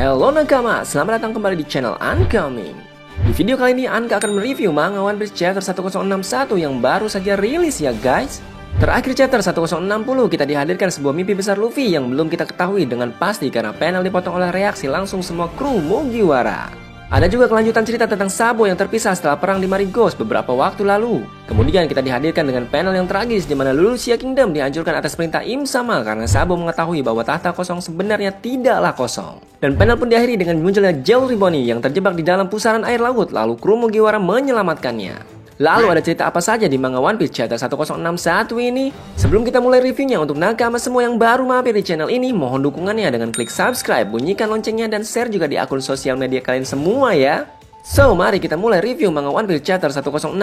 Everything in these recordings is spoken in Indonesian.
Halo nakama, selamat datang kembali di channel Uncoming. Di video kali ini Anka akan mereview manga One Piece chapter 1061 yang baru saja rilis ya guys. Terakhir chapter 1060 kita dihadirkan sebuah mimpi besar Luffy yang belum kita ketahui dengan pasti karena panel dipotong oleh reaksi langsung semua kru Mugiwara. Ada juga kelanjutan cerita tentang Sabo yang terpisah setelah perang di Marigos beberapa waktu lalu. Kemudian kita dihadirkan dengan panel yang tragis di mana Lucia Kingdom dihancurkan atas perintah Im Sama karena Sabo mengetahui bahwa tahta kosong sebenarnya tidaklah kosong. Dan panel pun diakhiri dengan munculnya Jewelry Bonnie yang terjebak di dalam pusaran air laut lalu kru Mugiwara menyelamatkannya. Lalu ada cerita apa saja di manga One Piece chapter 1061 ini? Sebelum kita mulai reviewnya, untuk nakama semua yang baru mampir di channel ini, mohon dukungannya dengan klik subscribe, bunyikan loncengnya, dan share juga di akun sosial media kalian semua ya. So, mari kita mulai review manga One Piece chapter 1061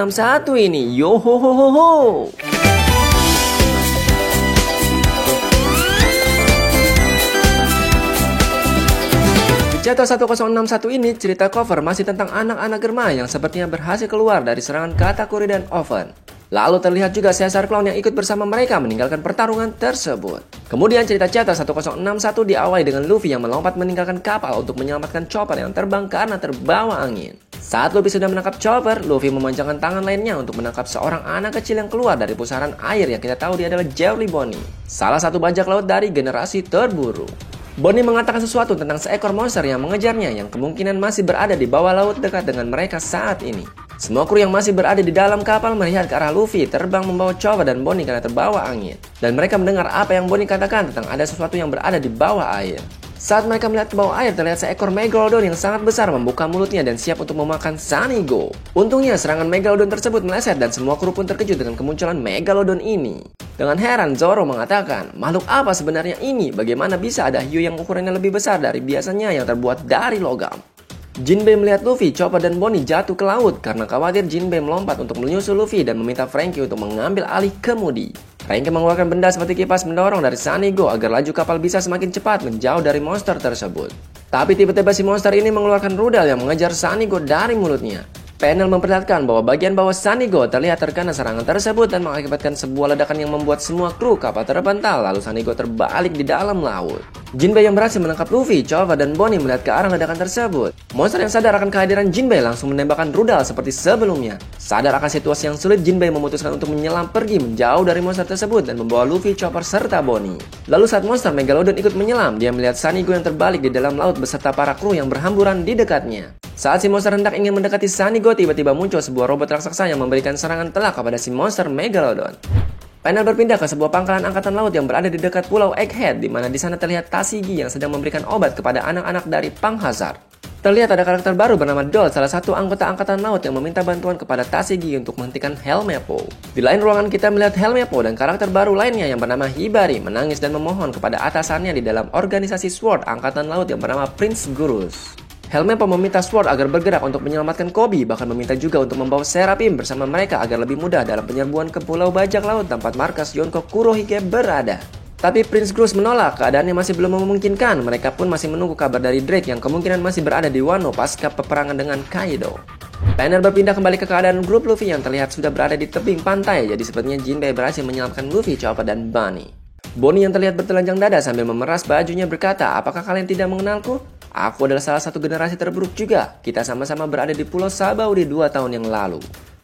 ini. Yo ho ho ho ho. Chapter 1061 ini cerita cover masih tentang anak-anak Germa yang sepertinya berhasil keluar dari serangan Katakuri dan Oven. Lalu terlihat juga Caesar Clown yang ikut bersama mereka meninggalkan pertarungan tersebut. Kemudian cerita chapter 1061 diawali dengan Luffy yang melompat meninggalkan kapal untuk menyelamatkan Chopper yang terbang karena terbawa angin. Saat Luffy sudah menangkap Chopper, Luffy memanjangkan tangan lainnya untuk menangkap seorang anak kecil yang keluar dari pusaran air yang kita tahu dia adalah Jewelry Bonnie, salah satu bajak laut dari generasi terburu. Bonnie mengatakan sesuatu tentang seekor monster yang mengejarnya yang kemungkinan masih berada di bawah laut dekat dengan mereka saat ini. Semua kru yang masih berada di dalam kapal melihat ke arah Luffy terbang membawa Chopper dan Bonnie karena terbawa angin. Dan mereka mendengar apa yang Bonnie katakan tentang ada sesuatu yang berada di bawah air. Saat mereka melihat ke bawah air, terlihat seekor Megalodon yang sangat besar membuka mulutnya dan siap untuk memakan Sunny Go. Untungnya serangan Megalodon tersebut meleset dan semua kru pun terkejut dengan kemunculan Megalodon ini. Dengan heran, Zoro mengatakan, makhluk apa sebenarnya ini? Bagaimana bisa ada hiu yang ukurannya lebih besar dari biasanya yang terbuat dari logam? Jinbei melihat Luffy, Chopper, dan Bonnie jatuh ke laut. Karena khawatir, Jinbei melompat untuk menyusul Luffy dan meminta Franky untuk mengambil alih kemudi. Franky mengeluarkan benda seperti kipas mendorong dari Sunny Go agar laju kapal bisa semakin cepat menjauh dari monster tersebut. Tapi tiba-tiba si monster ini mengeluarkan rudal yang mengejar Sunny Go dari mulutnya. Panel memperlihatkan bahwa bagian bawah Sunny Go terlihat terkena serangan tersebut dan mengakibatkan sebuah ledakan yang membuat semua kru kapal terpental lalu Sunny Go terbalik di dalam laut. Jinbei yang berhasil menangkap Luffy, Chopper, dan Bonnie melihat ke arah ledakan tersebut. Monster yang sadar akan kehadiran Jinbei langsung menembakkan rudal seperti sebelumnya. Sadar akan situasi yang sulit, Jinbei memutuskan untuk menyelam pergi menjauh dari monster tersebut dan membawa Luffy, Chopper, serta Bonnie. Lalu saat monster Megalodon ikut menyelam, dia melihat Sunny Go yang terbalik di dalam laut beserta para kru yang berhamburan di dekatnya. Saat si monster hendak ingin mendekati Sunny Go, tiba-tiba muncul sebuah robot raksasa yang memberikan serangan telak kepada si monster Megalodon. Panel berpindah ke sebuah pangkalan angkatan laut yang berada di dekat pulau Egghead, di mana di sana terlihat Tashigi yang sedang memberikan obat kepada anak-anak dari Panghazard. Terlihat ada karakter baru bernama Doll, salah satu anggota angkatan laut yang meminta bantuan kepada Tashigi untuk menghentikan Helmeppo. Di lain ruangan kita melihat Helmeppo dan karakter baru lainnya yang bernama Hibari menangis dan memohon kepada atasannya di dalam organisasi Sword angkatan laut yang bernama Prince Gurus. Helmeppo meminta Sword agar bergerak untuk menyelamatkan Koby, bahkan meminta juga untuk membawa Seraphim bersama mereka agar lebih mudah dalam penyerbuan ke pulau bajak laut tempat markas Yonko Kurohige berada. Tapi Prince Gurus menolak, keadaannya masih belum memungkinkan. Mereka pun masih menunggu kabar dari Drake yang kemungkinan masih berada di Wano pasca peperangan dengan Kaido. Panel berpindah kembali ke keadaan grup Luffy yang terlihat sudah berada di tebing pantai, jadi sepertinya Jinbei berhasil menyelamatkan Luffy, Chopper, dan Bonnie. Bonnie yang terlihat bertelanjang dada sambil memeras bajunya berkata, apakah kalian tidak mengenalku? Aku adalah salah satu generasi terburuk juga. Kita sama-sama berada di Pulau Sabaudi 2 tahun yang lalu.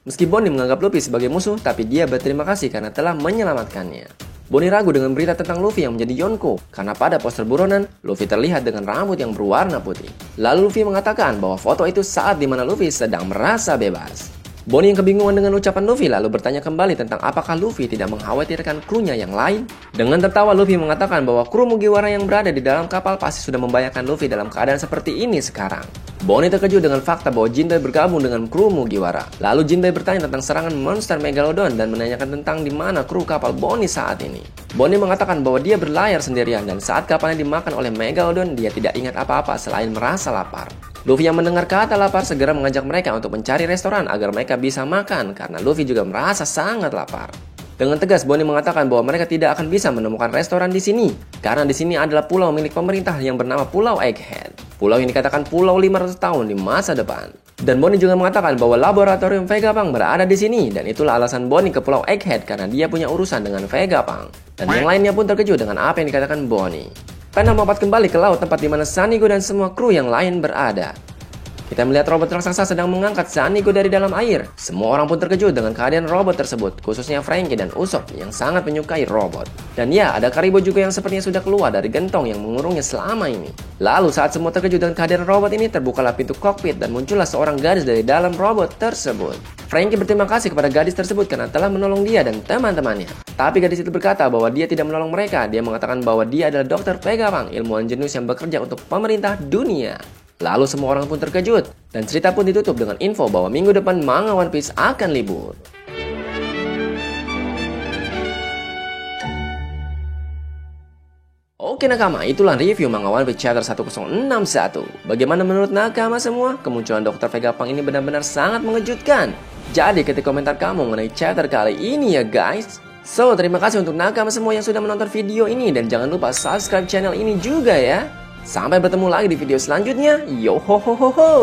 Meski Bonnie menganggap Luffy sebagai musuh, tapi dia berterima kasih karena telah menyelamatkannya. Bonnie ragu dengan berita tentang Luffy yang menjadi Yonko, karena pada poster buronan, Luffy terlihat dengan rambut yang berwarna putih. Lalu Luffy mengatakan bahwa foto itu saat dimana Luffy sedang merasa bebas. Bonnie yang kebingungan dengan ucapan Luffy lalu bertanya kembali tentang apakah Luffy tidak mengkhawatirkan krunya yang lain. Dengan tertawa Luffy mengatakan bahwa kru Mugiwara yang berada di dalam kapal pasti sudah membayangkan Luffy dalam keadaan seperti ini sekarang. Bonnie terkejut dengan fakta bahwa Jinbei bergabung dengan kru Mugiwara. Lalu Jinbei bertanya tentang serangan monster Megalodon dan menanyakan tentang di mana kru kapal Bonnie saat ini. Bonnie mengatakan bahwa dia berlayar sendirian dan saat kapalnya dimakan oleh Megalodon dia tidak ingat apa-apa selain merasa lapar. Luffy yang mendengar kata lapar segera mengajak mereka untuk mencari restoran agar mereka bisa makan karena Luffy juga merasa sangat lapar. Dengan tegas Bonnie mengatakan bahwa mereka tidak akan bisa menemukan restoran di sini karena di sini adalah pulau milik pemerintah yang bernama Pulau Egghead. Pulau ini dikatakan pulau 500 tahun di masa depan. Dan Bonnie juga mengatakan bahwa laboratorium Vegapunk berada di sini dan itulah alasan Bonnie ke Pulau Egghead karena dia punya urusan dengan Vegapunk. Dan yang lainnya pun terkejut dengan apa yang dikatakan Bonnie. Panel melompat kembali ke laut tempat di mana Sanigo dan semua kru yang lain berada. Kita melihat robot raksasa sedang mengangkat Sanigo dari dalam air. Semua orang pun terkejut dengan keadaan robot tersebut, khususnya Franky dan Usopp yang sangat menyukai robot. Dan ya, ada Karibo juga yang sepertinya sudah keluar dari gentong yang mengurungnya selama ini. Lalu saat semua terkejut dengan kehadiran robot ini, terbukalah pintu kokpit dan muncullah seorang gadis dari dalam robot tersebut. Franky berterima kasih kepada gadis tersebut karena telah menolong dia dan teman-temannya. Tapi gadis itu berkata bahwa dia tidak menolong mereka. Dia mengatakan bahwa dia adalah Dr. Vegapunk, ilmuwan jenius yang bekerja untuk pemerintah dunia. Lalu semua orang pun terkejut, dan cerita pun ditutup dengan info bahwa minggu depan manga One Piece akan libur. Oke nakama, itulah review manga One Piece chapter 1061. Bagaimana menurut nakama semua? Kemunculan Dr. Vegapunk ini benar-benar sangat mengejutkan. Jadi ketik komentar kamu mengenai chapter kali ini ya guys. So, terima kasih untuk nakama semua yang sudah menonton video ini, dan jangan lupa subscribe channel ini juga ya. Sampai bertemu lagi di video selanjutnya. Yo ho ho ho ho.